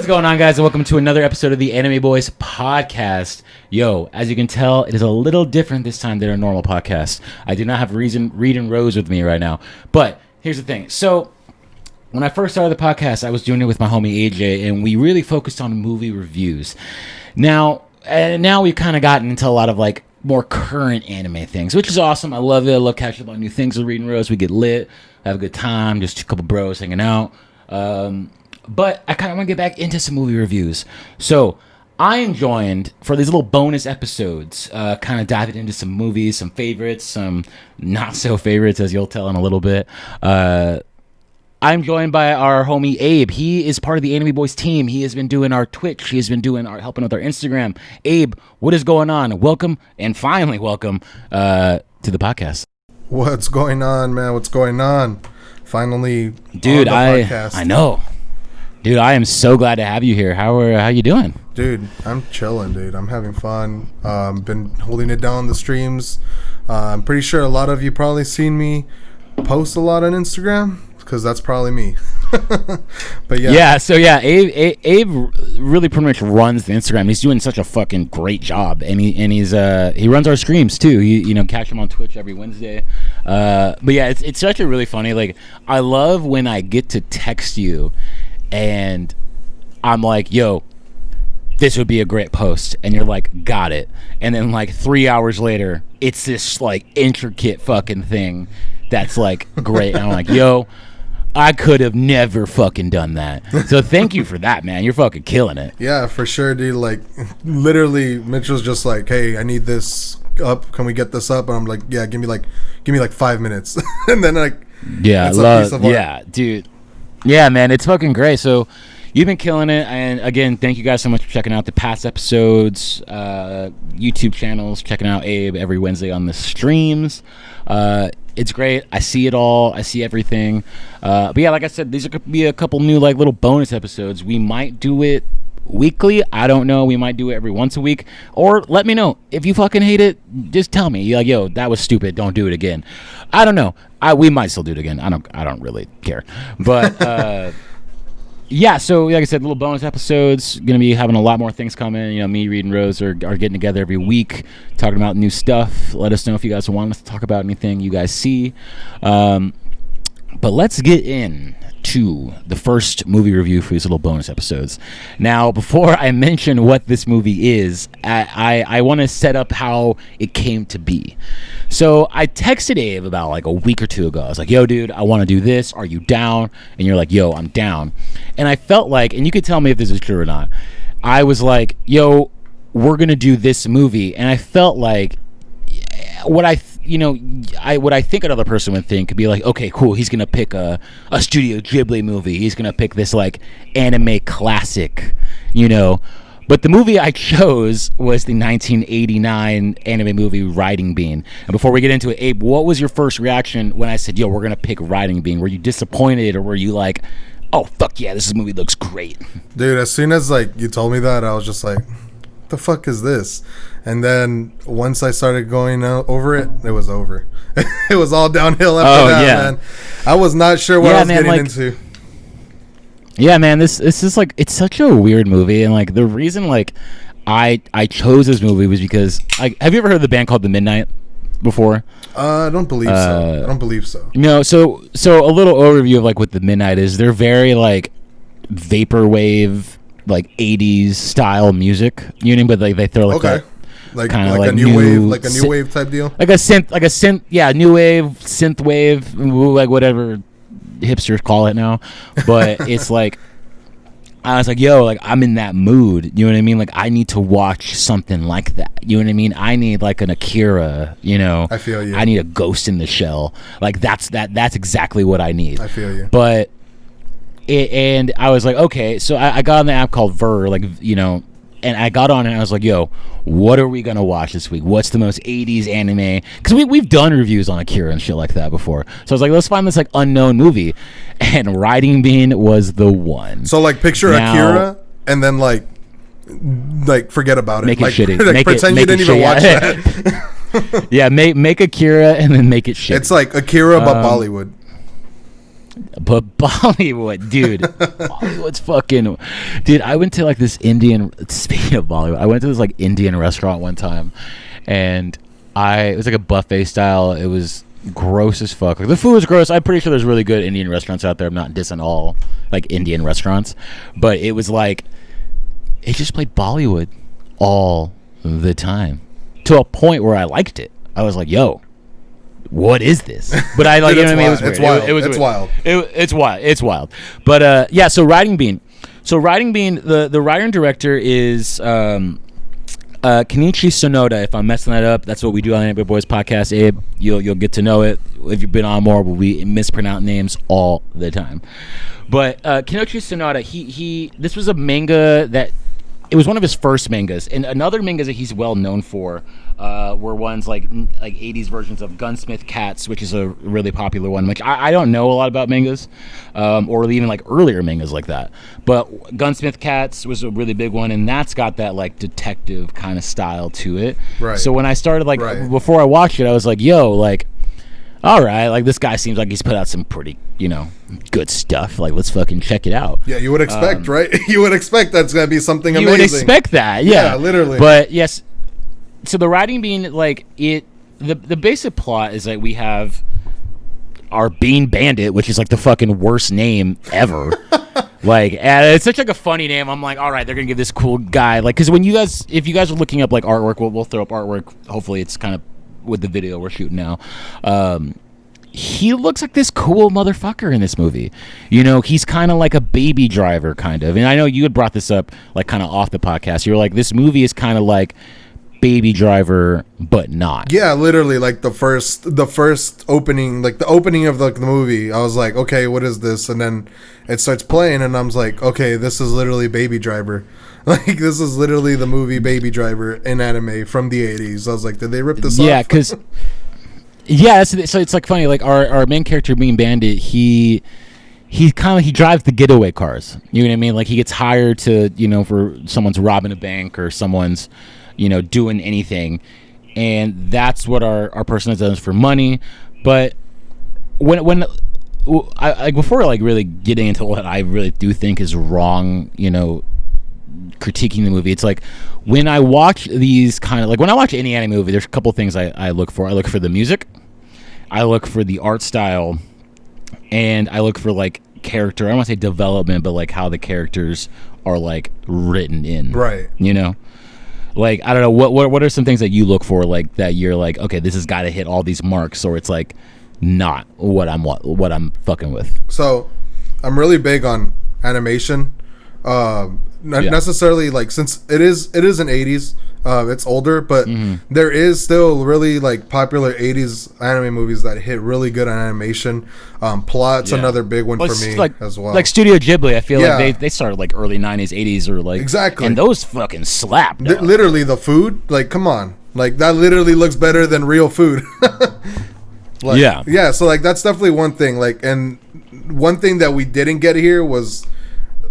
What's going on, guys, and welcome to another episode of the Anime Boys podcast. Yo, as you can tell, it is a little different this time than a normal podcast. I do not have Reed and Rose with me right now, but here's the thing. So when I first started the podcast, I was doing it with my homie AJ, and we really focused on movie reviews. Now we've kind of gotten into a lot of like more current anime things, which is awesome. I love it. I love catching up on new things with Reed and Rose. We get lit, have a good time, just a couple bros hanging out. But I kind of want to get back into some movie reviews. So I am joined for these little bonus episodes, kind of diving into some movies, some favorites, some not so favorites, as you'll tell in a little bit. I'm joined by our homie Abe. He is part of the Anime Boys team. He has been doing our Twitch. He has been doing helping with our Instagram. Abe, what is going on? Welcome, and finally welcome to the podcast. What's going on, man? What's going on? Finally, dude, on the podcast. I know. Dude, I am so glad to have you here. How you doing? Dude, I'm chilling, dude. I'm having fun. Been holding it down the streams. I'm pretty sure a lot of you probably seen me post a lot on Instagram because that's probably me. But yeah. Abe really pretty much runs the Instagram. He's doing such a fucking great job, and he runs our streams too. Catch him on Twitch every Wednesday. But yeah, it's such a really funny. Like, I love when I get to text you. And I'm like, yo, this would be a great post. And you're like, got it. And then like 3 hours later, it's this like intricate fucking thing that's like great. And I'm like, yo, I could have never fucking done that. So thank you for that, man. You're fucking killing it. Yeah, for sure, dude. Like, literally, Mitchell's just like, hey, I need this up. Can we get this up? And I'm like, yeah, give me like 5 minutes. And then like, yeah, yeah, dude. Yeah, man, it's fucking great. So you've been killing it, and again, thank you guys so much for checking out the past episodes, YouTube channels, checking out Abe every Wednesday on the streams. It's great. I see it all. I see everything. But yeah, like I said, these could be a couple new like little bonus episodes. We might do it weekly. I don't know. We might do it every once a week. Or let me know. If you fucking hate it, just tell me. You're like, yo, that was stupid. Don't do it again. I don't know. We might still do it again. I don't really care. But yeah, so like I said, little bonus episodes. Gonna be having a lot more things coming. Me, Reed, and Rose are getting together every week, talking about new stuff. Let us know if you guys want us to talk about anything you guys see. But let's get in to the first movie review for these little bonus episodes. Now, before I mention what this movie is, I want to set up how it came to be. So I texted Abe about like a week or two ago. I was like, yo, dude, I want to do this. Are you down? And you're like, yo, I'm down. And I felt like, and you could tell me if this is true or not, I was like, yo, we're going to do this movie. And I felt like what I think another person would think could be like, okay, cool, he's gonna pick a Studio Ghibli movie. He's gonna pick this like anime classic, But the movie I chose was the 1989 anime movie Riding Bean. And before we get into it, Abe, what was your first reaction when I said, yo, we're gonna pick Riding Bean? Were you disappointed, or were you like, oh fuck yeah, this movie looks great? Dude, as soon as like you told me that, I was just like, what the fuck is this? And then once I started going over it, it was over. It was all downhill after that, man. I was not sure what I was getting into. Yeah, man, this is like, it's such a weird movie, and like the reason like I chose this movie was because have you ever heard of the band called The Midnight before? I don't believe so. So a little overview of like what The Midnight is. They're very like vaporwave, like 80s style music, but like they throw like that. Like a new wave type deal, like a synth, yeah, new wave, synth wave, like whatever hipsters call it now. But it's like, I was like, yo, like I'm in that mood. You know what I mean? Like I need to watch something like that. You know what I mean? I need like an Akira. I feel you. I need a Ghost in the Shell. Like that's exactly what I need. I feel you. But and I was like, okay, so I got on the app called Ver, and I got on it and I was like, yo, what are we going to watch this week? What's the most 80s anime? Because we've done reviews on Akira and shit like that before. So I was like, let's find this like unknown movie. And Riding Bean was the one. So like picture Akira and then like forget about it. Make it like, shitty. Like, pretend you didn't even watch that. Yeah, make Akira and then make it shitty. It's like Akira but Bollywood. But Bollywood, dude, Bollywood's fucking, dude. I went to like this Indian. Speaking of Bollywood, I went to this like Indian restaurant one time, and it was like a buffet style. It was gross as fuck. Like the food was gross. I'm pretty sure there's really good Indian restaurants out there. I'm not dissing all like Indian restaurants, but it was like it just played Bollywood all the time to a point where I liked it. I was like, yo. What is this? But I like, Dude, you know what I mean? It's wild. It's wild. It's wild. But yeah. So Writing Bean. The writer and director is Kenichi Sonoda. If I'm messing that up, that's what we do on the Neighborhood Boys podcast. Abe, you'll get to know it. If you've been on more, we mispronounce names all the time. But Kenichi Sonoda, he this was a manga that. It was one of his first mangas, and another mangas that he's well known for were ones like 80s versions of Gunsmith Cats, which is a really popular one. Which I don't know a lot about mangas, or even like earlier mangas like that. But Gunsmith Cats was a really big one, and that's got that like detective kind of style to it. Right. So when I started before I watched it, I was like, yo, like. All right, like this guy seems like he's put out some pretty, good stuff. Like, let's fucking check it out. Yeah, you would expect, right? You would expect that's gonna be something amazing. You would expect that, yeah, literally. But yes, so the writing being like it, the basic plot is that we have our Bean Bandit, which is like the fucking worst name ever. Like, and it's such like a funny name. I'm like, all right, they're gonna give this cool guy like, because if you guys are looking up like artwork, we'll throw up artwork. Hopefully, it's kind of. With the video we're shooting now, he looks like this cool motherfucker in this movie. He's kind of like a baby driver, kind of. And I know you had brought this up, like, kind of off the podcast. You were like, this movie is kind of like Baby Driver, but not. Yeah, literally, like the first opening, like the opening of the movie. I was like, okay, what is this? And then it starts playing, and I'm like, okay, this is literally Baby Driver. Like, this is literally the movie Baby Driver in anime from the 80s. I was like, did they rip this off? Yeah, because... yeah, so it's like funny. Like, our main character, Bean Bandit, he drives the getaway cars. You know what I mean? Like, he gets hired to, for someone's robbing a bank or someone's, doing anything. And that's what our person does for money. But when I before, like, really getting into what I really do think is wrong, critiquing the movie, it's like when I watch these kind of like when I watch any anime movie, there's a couple things I look for. I look for the music, I look for the art style, and I look for like character. I don't want to say development, but like how the characters are like written in. Right. Like, I don't know, what are some things that you look for, like that you're like, okay, this has got to hit all these marks, or it's like not what I'm fucking with. So I'm really big on animation. Not necessarily like, since it is an 80s, it's older, but there is still really like popular 80s anime movies that hit really good on animation. Plot's another big one for me as well. Like Studio Ghibli, I feel like they started like early 90s, 80s, or like exactly, and those fucking slap. Literally, the food, like, come on, like that literally looks better than real food. Like, yeah. So like that's definitely one thing. Like, and one thing that we didn't get here was.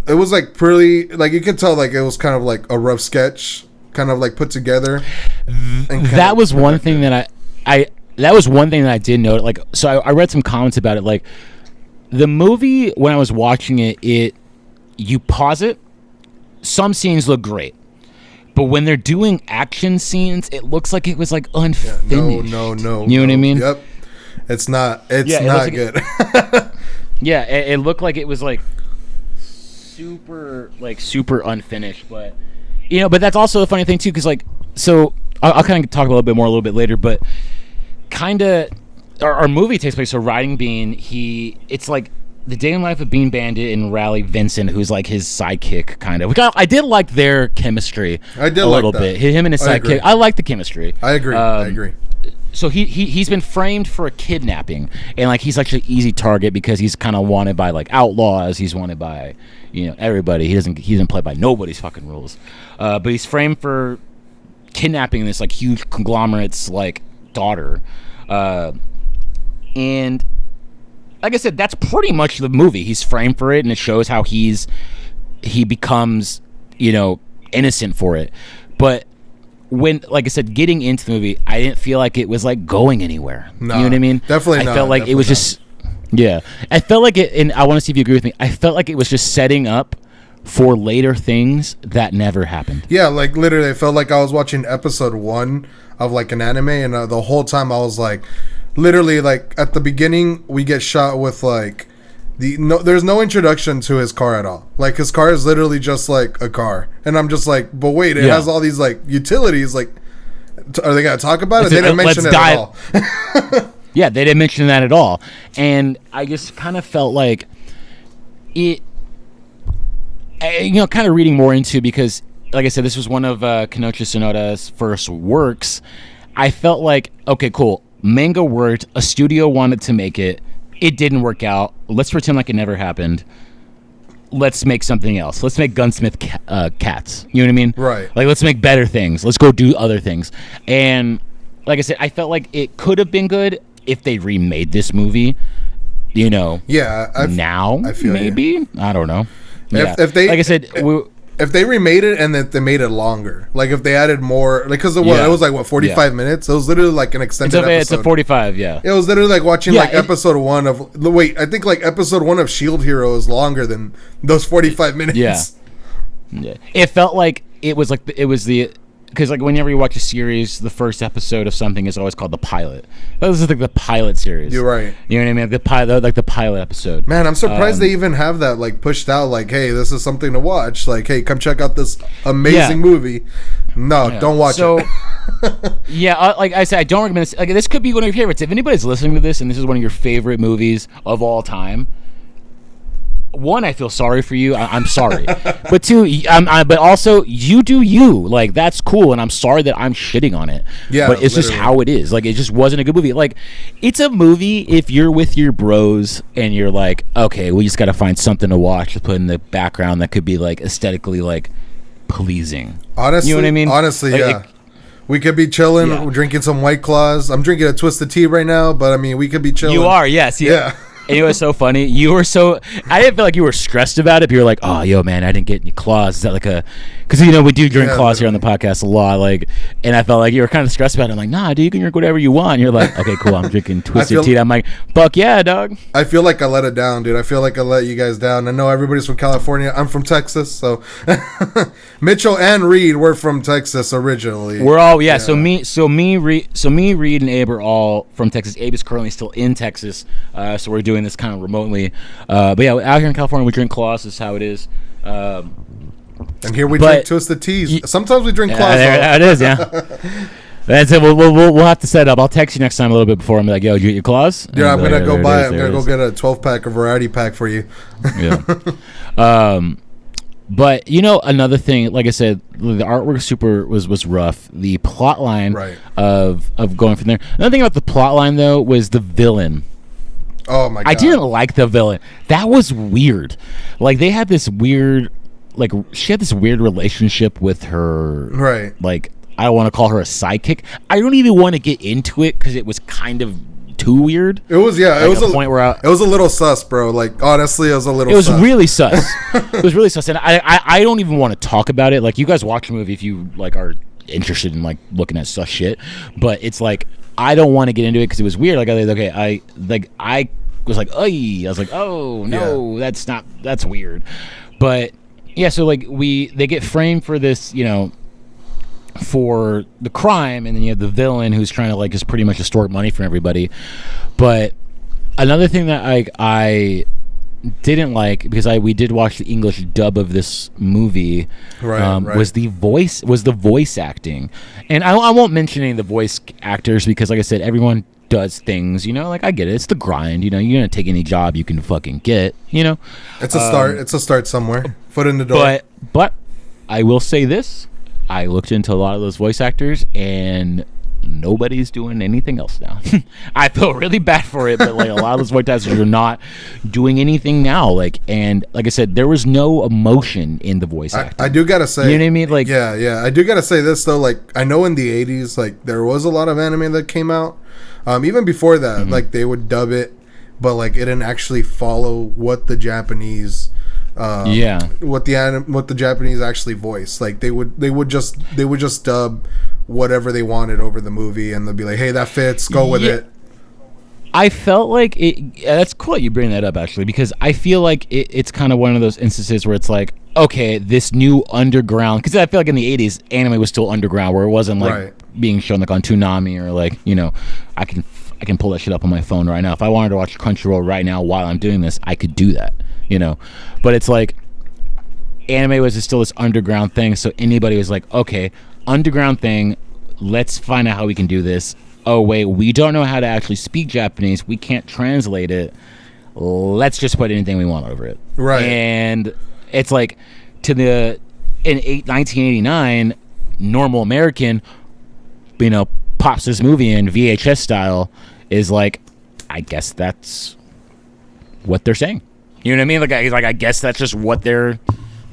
It was like pretty, like you could tell, like it was kind of like a rough sketch, kind of like put together. That was one thing that that was one thing that I did note. Like, so I read some comments about it. Like, the movie, when I was watching it, you pause it, some scenes look great, but when they're doing action scenes, it looks like it was like unfinished. No. You know what I mean? Yep. It's not good. Yeah, it looked like it was like. Super unfinished, but but that's also a funny thing too, because like, so I'll kind of talk a little bit later, but kind of our movie takes place. So Writing Bean, it's like the day in life of Bean Bandit and Raleigh Vincent, who's like his sidekick, kind of, which I did like their chemistry. I did a little bit. Him and his sidekick. I like the chemistry. I agree. So he's been framed for a kidnapping, and like he's actually an easy target because he's kind of wanted by like outlaws. He's wanted by everybody. He doesn't play by nobody's fucking rules. But he's framed for kidnapping this like huge conglomerate's like daughter, and like I said, that's pretty much the movie. He's framed for it, and it shows how he becomes innocent for it, but. When, like I said, getting into the movie, I didn't feel like it was like going anywhere. You know what I mean? Definitely not. I felt like it was just, Yeah, I felt like it, and I want to see if you agree with me. I felt like it was just setting up for later things that never happened. Yeah, like literally, I felt like I was watching episode 1 of like an anime, and the whole time I was like, literally, like at the beginning, we get shot with like there's no introduction to his car at all. Like his car is literally just like a car, and I'm just like, but wait, it has all these like utilities. Like, are they gonna talk about it? They didn't mention it at all. Yeah, they didn't mention that at all, and I just kind of felt like it. Kind of reading more into, because, like I said, this was one of Kinochi Sonoda's first works. I felt like, okay, cool, manga worked. A studio wanted to make it. It didn't work out. Let's pretend like it never happened. Let's make something else. Let's make Gunsmith Cats. You know what I mean? Right. Like, let's make better things. Let's go do other things. And like I said, I felt like it could have been good if they remade this movie. Yeah. I feel maybe. You. I don't know. Yeah. If they, like I said, if they remade it and that they made it longer, like if they added more, like because it was like what 45 minutes. It was literally like an extended episode. It's a 45, yeah. It was literally like watching like episode 1 of I think like episode 1 of Shield Hero is longer than those 45 minutes. Yeah. It felt like it was because like whenever you watch a series, the first episode of something is always called the pilot. This is like the pilot series. You're right. You know what I mean? The pilot episode. Man, I'm surprised they even have that like pushed out. Like, hey, this is something to watch. Like, hey, come check out this amazing movie. No, don't watch it. Like I said, I don't recommend this. Like, this could be one of your favorites. If anybody's listening to this and this is one of your favorite movies of all time, one, I feel sorry for you. I'm sorry, but two, but also you do you. Like, that's cool, and I'm sorry that I'm shitting on it. Yeah, but it's just how it is. Like, it just wasn't a good movie. Like, it's a movie if you're with your bros and you're like, okay, we just got to find something to watch to put in the background that could be like aesthetically like pleasing. Honestly, you know what I mean? Honestly, like, yeah. We could be chilling, drinking some White Claws. I'm drinking a Twisted Tea right now, but I mean, we could be chilling. You are, yes, yeah. And it was so funny. I didn't feel like you were stressed about it, but you were like, oh, yo, man, I didn't get any claws. Is that like because, we do drink claws here on the podcast a lot. Like, and I felt like you were kind of stressed about it. I'm like, nah, dude, you can drink whatever you want. And you're like, okay, cool, I'm drinking Twisted Tea. I'm like, fuck yeah, dog. I feel like I let it down, dude. I feel like I let you guys down. I know everybody's from California. I'm from Texas, so Mitchell and Reed were from Texas originally. We're all, yeah. So me, Reed, and Abe are all from Texas. Abe is currently still in Texas, so we're doing this kind of remotely. But yeah, out here in California, we drink claws. This is how it is. And here we drink Twisted Teas. Sometimes we drink claws. There it is, yeah. That's it. We'll have to set up. I'll text you next time a little bit before. I'm like, yo, did you get your claws? Yeah, I'm gonna go buy it. I'm gonna go get a 12-pack, a variety pack for you. Yeah. But another thing, like I said, the artwork was rough. The plot line of going from there. Another thing about the plot line though was the villain. Oh my god. I didn't like the villain. That was weird. Like, they had this weird, like, she had this weird relationship with her. Right. Like, I don't want to call her a sidekick. I don't even want to get into it because it was kind of too weird. It was, yeah. Like, it was a point where it was a little sus, bro. Like, honestly, it was a little. It was really sus. It was really sus, and I don't even want to talk about it. Like, you guys watch the movie if you like are interested in like looking at sus shit, but it's like, I don't want to get into it because it was weird. Like, I was like, I was like, oh no, that's weird. But yeah, so like they get framed for this, for the crime, and then you have the villain who's trying to like just pretty much extort money from everybody. But another thing that I didn't like, because we did watch the English dub of this movie, was the voice acting. And I won't mention any of the voice actors because, like I said, everyone does things, like, I get it. It's the grind, you're gonna take any job you can fucking get, It's a start somewhere. Foot in the door. But I will say this. I looked into a lot of those voice actors and nobody's doing anything else now. I feel really bad for it, but like a lot of those voice actors are not doing anything now. Like, and like I said, there was no emotion in the voice acting. I do gotta say, you know what I mean? Like, yeah. I do gotta say this though. Like, I know in the 80s, like there was a lot of anime that came out. Even before that, like they would dub it, but like it didn't actually follow what the Japanese. What the Japanese actually voice. Like they would just dub whatever they wanted over the movie, and they'll be like, hey, that fits, go with it. I felt like it. That's cool that you bring that up, actually, because I feel like it's kind of one of those instances where it's like, okay, this new underground. Because I feel like in the '80s, anime was still underground, where it wasn't like being shown like on Toonami or like, you know, I can pull that shit up on my phone right now. If I wanted to watch Crunchyroll right now while I'm doing this, I could do that, you know. But it's like anime was still this underground thing, so anybody was like, okay, underground thing, let's find out how we can do this. Oh wait, we don't know how to actually speak Japanese, we can't translate it, let's just put anything we want over it. Right. And it's like in 1989, normal American, you know, pops this movie in VHS style, is like, I guess that's what they're saying. You know what I mean? Like, he's like, I guess that's just what they're,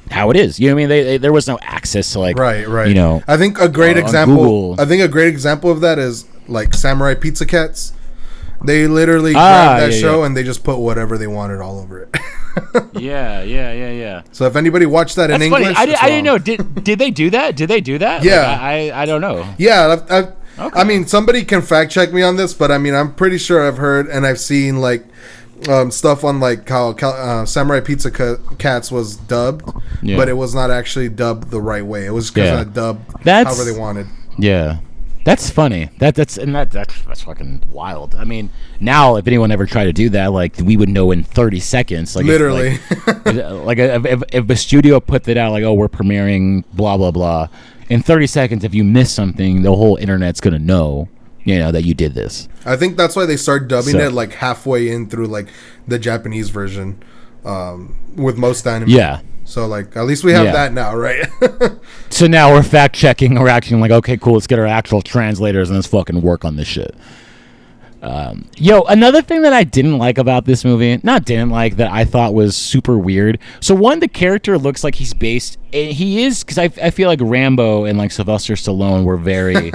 how it is. You know what I mean? There was no access to like, right. You know, I think a great example. I think a great example of that is like Samurai Pizza Cats. They literally grabbed that show and they just put whatever they wanted all over it. Yeah. So if anybody watched that in funny. English, I didn't know. Did they do that? Did they do that? Yeah. Like, I don't know. Yeah. Okay. I mean, somebody can fact check me on this, but I mean, I'm pretty sure I've heard and I've seen like stuff on like how Samurai Pizza Cats was dubbed, but it was not actually dubbed the right way. It was because I dubbed however they wanted. Yeah. That's funny. That's fucking wild. I mean, now if anyone ever tried to do that, like we would know in 30 seconds. Like literally, if the studio put that out, like, oh, we're premiering blah blah blah, in 30 seconds, if you miss something, the whole internet's gonna know, you know, that you did this. I think that's why they start dubbing it like halfway in through like the Japanese version, with most anime. Yeah. So, like, at least we have that now, right? So now we're fact-checking. We're actually like, okay, cool, let's get our actual translators and let's fucking work on this shit. Another thing that I didn't like about this movie, that I thought was super weird. So, one, the character looks like he's based... He is, because I feel like Rambo and, like, Sylvester Stallone were very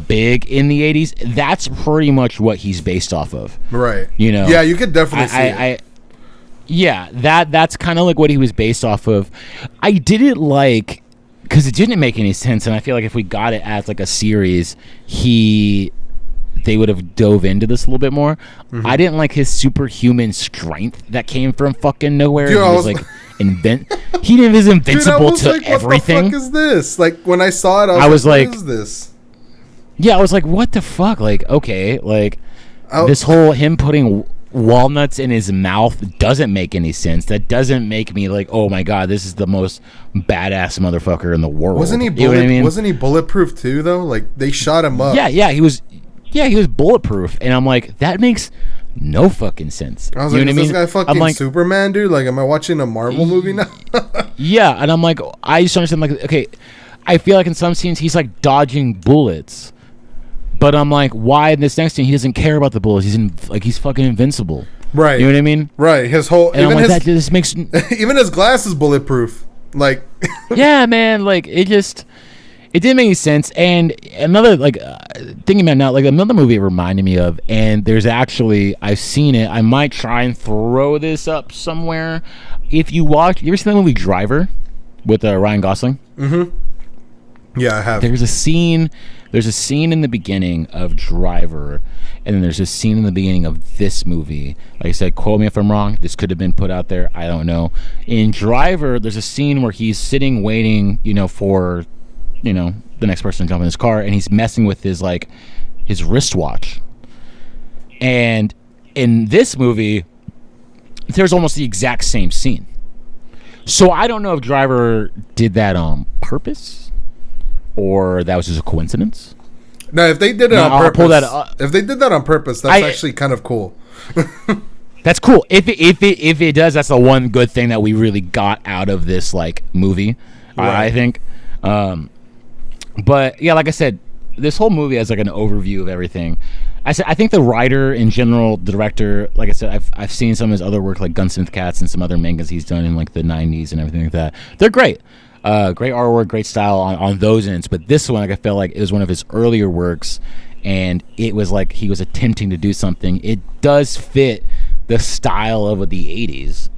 big in the 80s. That's pretty much what he's based off of. Right. You know? Yeah, you could definitely see it. Yeah, that's kind of like what he was based off of. I didn't like, because it didn't make any sense, and I feel like if we got it as like a series, they would have dove into this a little bit more. Mm-hmm. I didn't like his superhuman strength that came from fucking nowhere. Dude, he was like he was invincible to like, everything. What the fuck is this? Like when I saw it, I was like, what is this? Yeah, I was like, what the fuck? Like, okay, like this whole him putting walnuts in his mouth doesn't make any sense. That doesn't make me like, oh my god, this is the most badass motherfucker in the world. Wasn't he Wasn't he bulletproof too though? Like they shot him up. Yeah, he was bulletproof, and I'm like, that makes no fucking sense. I was like, is this guy fucking like, Superman, dude? Like, am I watching a Marvel movie now? Yeah, and I'm like, I just understand, like, okay, I feel like in some scenes he's like dodging bullets. But I'm like, why in this next scene he doesn't care about the bullets? He's fucking invincible. Right. You know what I mean? Right. His whole and even that just makes even his glass is bulletproof. Like yeah, man. Like it didn't make any sense. And another thinking about now, like another movie it reminded me of, and there's actually I've seen it. I might try and throw this up somewhere. If you ever seen the movie Driver with Ryan Gosling? Mm-hmm. Yeah, I have. There's a scene in the beginning of Driver, and then there's a scene in the beginning of this movie. Like I said, quote me if I'm wrong. This could have been put out there. I don't know. In Driver, there's a scene where he's sitting waiting, for, the next person to jump in his car, and he's messing with his wristwatch. And in this movie, there's almost the exact same scene. So I don't know if Driver did that on purpose, or that was just a coincidence. No, if they did it on purpose, if they did that on purpose, that's actually kind of cool. That's cool. If it does, that's the one good thing that we really got out of this movie. Right. I think. But yeah, like I said, this whole movie has like an overview of everything. I think the writer in general, the director, like I said, I've seen some of his other work like Gunsmith Cats and some other mangas he's done in like the 90s and everything like that. They're great. Great artwork, great style on those ends. But this one, I felt like it was one of his earlier works, and it was like he was attempting to do something. It does fit the style of the 80s,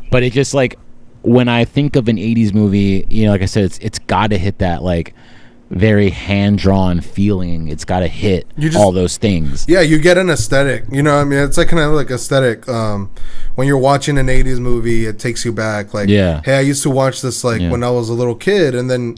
but it just like when I think of an 80s movie, like I said, it's got to hit that like very hand-drawn feeling. It's got to hit all those things. Yeah, you get an aesthetic. You know what I mean? It's like kind of like aesthetic. When you're watching an 80s movie, it takes you back. Like, hey, I used to watch this when I was a little kid, and then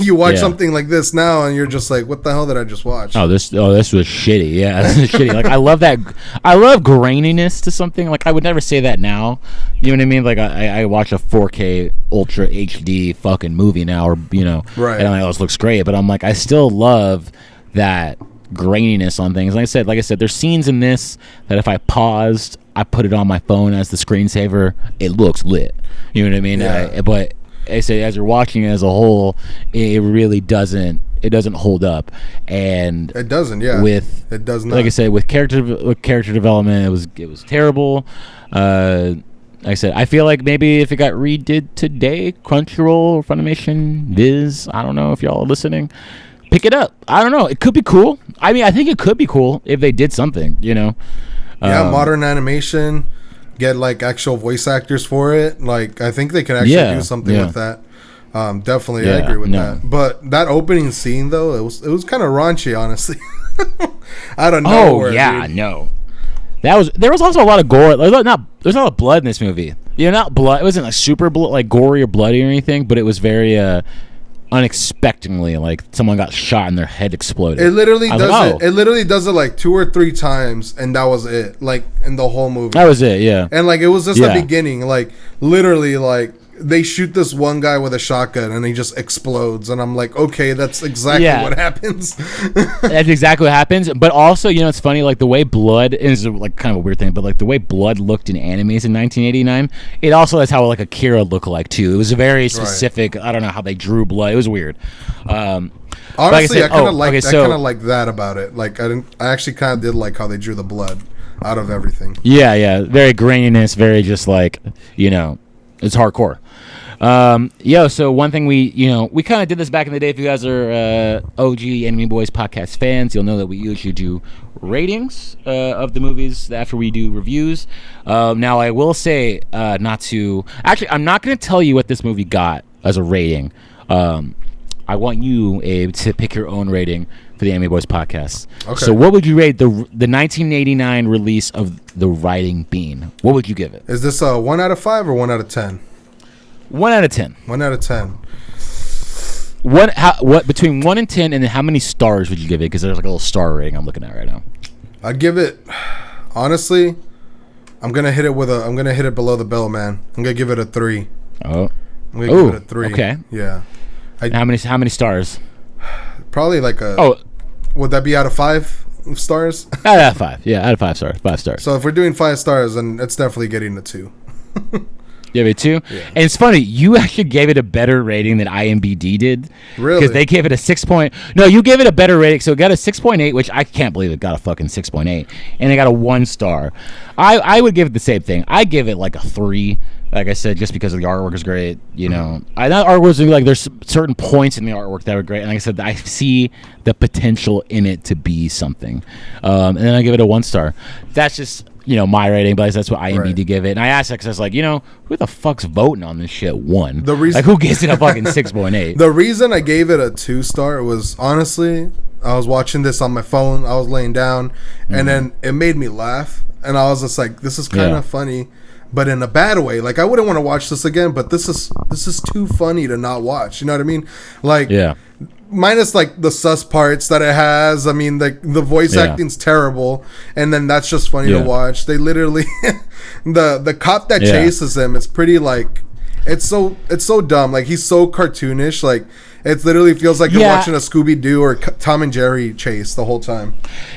you watch something like this now, and you're just like, what the hell did I just watch? This was shitty. Yeah, this is shitty. Like, I love that. I love graininess to something. Like, I would never say that now. You know what I mean? Like, I watch a 4K Ultra HD fucking movie now, or right. And I'm like, this looks great. But I'm like, I still love that graininess on things. Like I said, there's scenes in this that if I paused, I put it on my phone as the screensaver, it looks lit. You know what I mean? Yeah. But I say, as you're watching it as a whole, it really doesn't. It doesn't hold up, and it doesn't. Yeah, it does not. Like I said, with character development, it was terrible. Like I said, I feel like maybe if it got redid today, Crunchyroll, Funimation, Viz, I don't know if y'all are listening, pick it up. I don't know. It could be cool. I mean, I think it could be cool if they did something. Yeah, modern animation. Get like actual voice actors for it. Like, I think they can actually do something with that. Definitely, I agree with that. But that opening scene, though, it was kind of raunchy, honestly. I don't know. Oh yeah, dude. No. There was also a lot of gore. There's not a lot of blood in this movie. Not blood. It wasn't like super like gory or bloody or anything, but it was very unexpectedly, like someone got shot and their head exploded. It literally does it. It literally does it like 2 or 3 times, and that was it. Like in the whole movie. That was it. Yeah. And like it was just the beginning. Like literally, like they shoot this one guy with a shotgun and he just explodes, and I'm like, okay, that's exactly what happens. That's exactly what happens. But also, it's funny, like the way blood is like kind of a weird thing, but like the way blood looked in animes in 1989, it also is how like Akira looked like too. It was a very specific. Right. I don't know how they drew blood. It was weird. Honestly, I kind of like that about it. Like I actually kind of did like how they drew the blood out of everything. Yeah, very graininess, very just like it's hardcore. So one thing we kind of did this back in the day. If you guys are OG Anime Boys podcast fans, you'll know that we usually do ratings of the movies after we do reviews. Now I will say I'm not going to tell you what this movie got as a rating. I want you, Abe, to pick your own rating for the Anime Boys podcast. Okay. So what would you rate the 1989 release of The Riding Bean? What would you give it? Is this a 1 out of 5 or 1 out of 10? 1 out of 10. 1 out of 10. What between 1 and 10, and then how many stars would you give it? Because there's like a little star rating I'm looking at right now. I'd give it, honestly, I'm gonna hit it below the bell, man. I'm gonna give it a 3. Oh. I'm gonna give it a 3. Okay. Yeah. How many stars? Probably like would that be out of 5 stars? Out of 5. Yeah, out of 5 stars. 5 stars. So if we're doing 5 stars, then it's definitely getting a 2. You have it 2? Yeah. And it's funny, you actually gave it a better rating than IMDb did. Really? Because they gave it a 6 point. No, you gave it a better rating. So it got a 6.8, which I can't believe it got a fucking 6.8. And they got a 1 star. I would give it the same thing. I give it like a 3. Like I said, just because the artwork is great, I thought artwork was like there's certain points in the artwork that were great, and like I said, I see the potential in it to be something. And then I give it a 1 star. That's just my rating, but that's what IMDb give it. And I asked that because I was like, who the fuck's voting on this shit? 1. The reason, like, who gives it a fucking 6.8? The reason I gave it a 2 star was honestly, I was watching this on my phone. I was laying down, and then it made me laugh, and I was just like, this is kind of funny. But in a bad way. Like I wouldn't want to watch this again, but this is too funny to not watch. You know what I mean? Like minus like the sus parts that it has. I mean the voice acting's terrible, and then that's just funny to watch. They literally the cop that chases him, it's pretty like it's so dumb. Like he's so cartoonish. Like it literally feels like you're watching a Scooby-Doo or Tom and Jerry chase the whole time.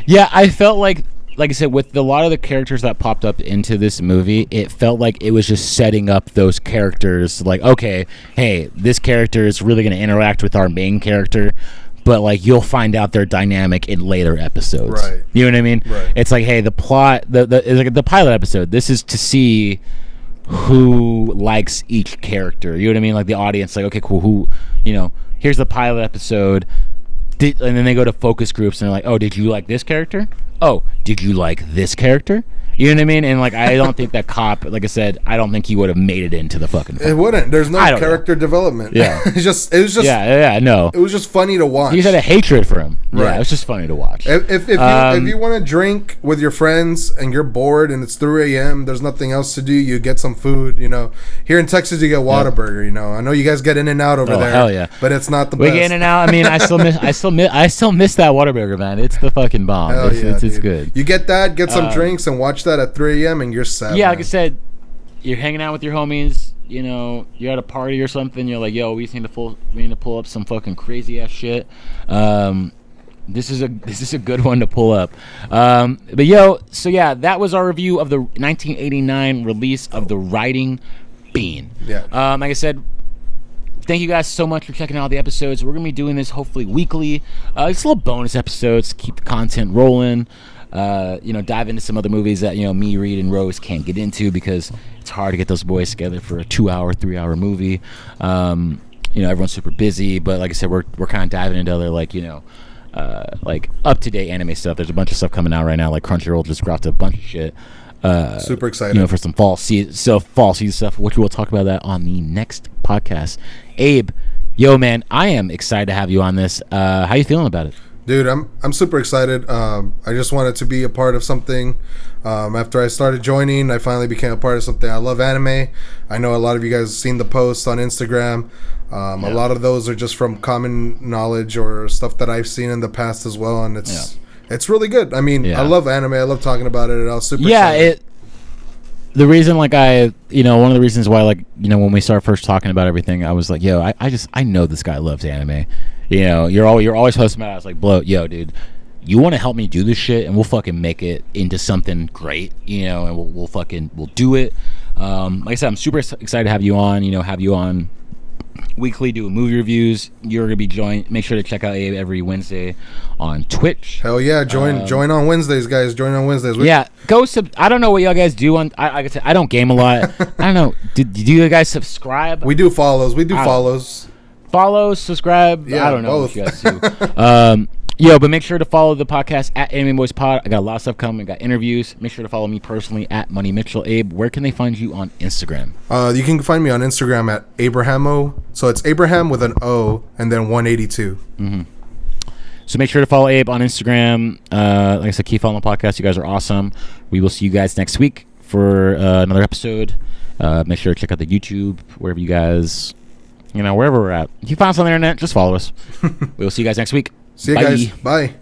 Yeah, I felt like I said, with a lot of the characters that popped up into this movie, it felt like it was just setting up those characters. Like, okay, hey, this character is really going to interact with our main character, but like you'll find out their dynamic in later episodes. Right. You know what I mean? Right. It's like, hey, the plot, it's like the pilot episode. This is to see who likes each character. You know what I mean? Like the audience, like, okay, cool. Here's the pilot episode. And then they go to focus groups and they're like, oh, did you like this character? Oh, did you like this character? You know what I mean? And like, I don't think that cop, like I said, I don't think he would have made it into the fucking film. It wouldn't. There's no character development. Yeah. it was just no. It was just funny to watch. You just had a hatred for him. Right. Yeah, it was just funny to watch. If you want to drink with your friends and you're bored and it's 3 a.m., there's nothing else to do, you get some food, you know. Here in Texas, you get Whataburger, you know. I know you guys get In-N-Out over there. Hell yeah. But it's not the best. We get In-N-Out. I mean, I still miss that Whataburger, man. It's the fucking bomb. Hell It's good. You get that, get some drinks, and watch that at 3 a.m. and you're set. Yeah, like I said, you're hanging out with your homies. You know, you're at a party or something. You're like, yo, we need to pull up some fucking crazy ass shit. This is a good one to pull up. But yo, so yeah, that was our review of the 1989 release of The Riding Bean. Yeah. Like I said, thank you guys so much for checking out the episodes. We're gonna be doing this hopefully weekly. It's little bonus episodes to keep the content rolling. Dive into some other movies that, me, Reed, and Rose can't get into because it's hard to get those boys together for a 2-hour, 3-hour movie. Everyone's super busy, but like I said, we're kind of diving into other, like up-to-date anime stuff. There's a bunch of stuff coming out right now, like Crunchyroll just dropped a bunch of shit. Super excited. For some fall season stuff, which we'll talk about that on the next podcast. Abe, yo, man, I am excited to have you on this. How you feeling about it? Dude, I'm super excited. I just wanted to be a part of something. After I started joining, I finally became a part of something. I love anime. I know a lot of you guys have seen the posts on Instagram. A lot of those are just from common knowledge or stuff that I've seen in the past as well, and it's really good. I mean, I love anime. I love talking about it, and I was super excited. The reason, one of the reasons why, when we started first talking about everything, I was like, yo, I know this guy loves anime. You're always posting about it. I was like, blow, yo, dude, you want to help me do this shit, and we'll fucking make it into something great, and we'll do it. Like I said, I'm super excited to have you on, weekly, doing movie reviews. You're gonna be make sure to check out Abe every Wednesday on Twitch. Hell yeah, join on Wednesdays, guys. Join on Wednesdays. I don't know what y'all guys do on. I don't game a lot. I don't know. Do you guys subscribe? We do follows. Follow, subscribe. Yeah, I don't know both. what you guys do. But make sure to follow the podcast at Anime Boys Pod. I got a lot of stuff coming. I got interviews. Make sure to follow me personally at Money Mitchell. Abe, where can they find you on Instagram? You can find me on Instagram at Abrahamo. So it's Abraham with an O and then 182. Mm-hmm. So make sure to follow Abe on Instagram. Like I said, keep following the podcast. You guys are awesome. We will see you guys next week for another episode. Make sure to check out the YouTube, wherever you guys, wherever we're at. If you find us on the internet, just follow us. We will see you guys next week. See you guys. Bye.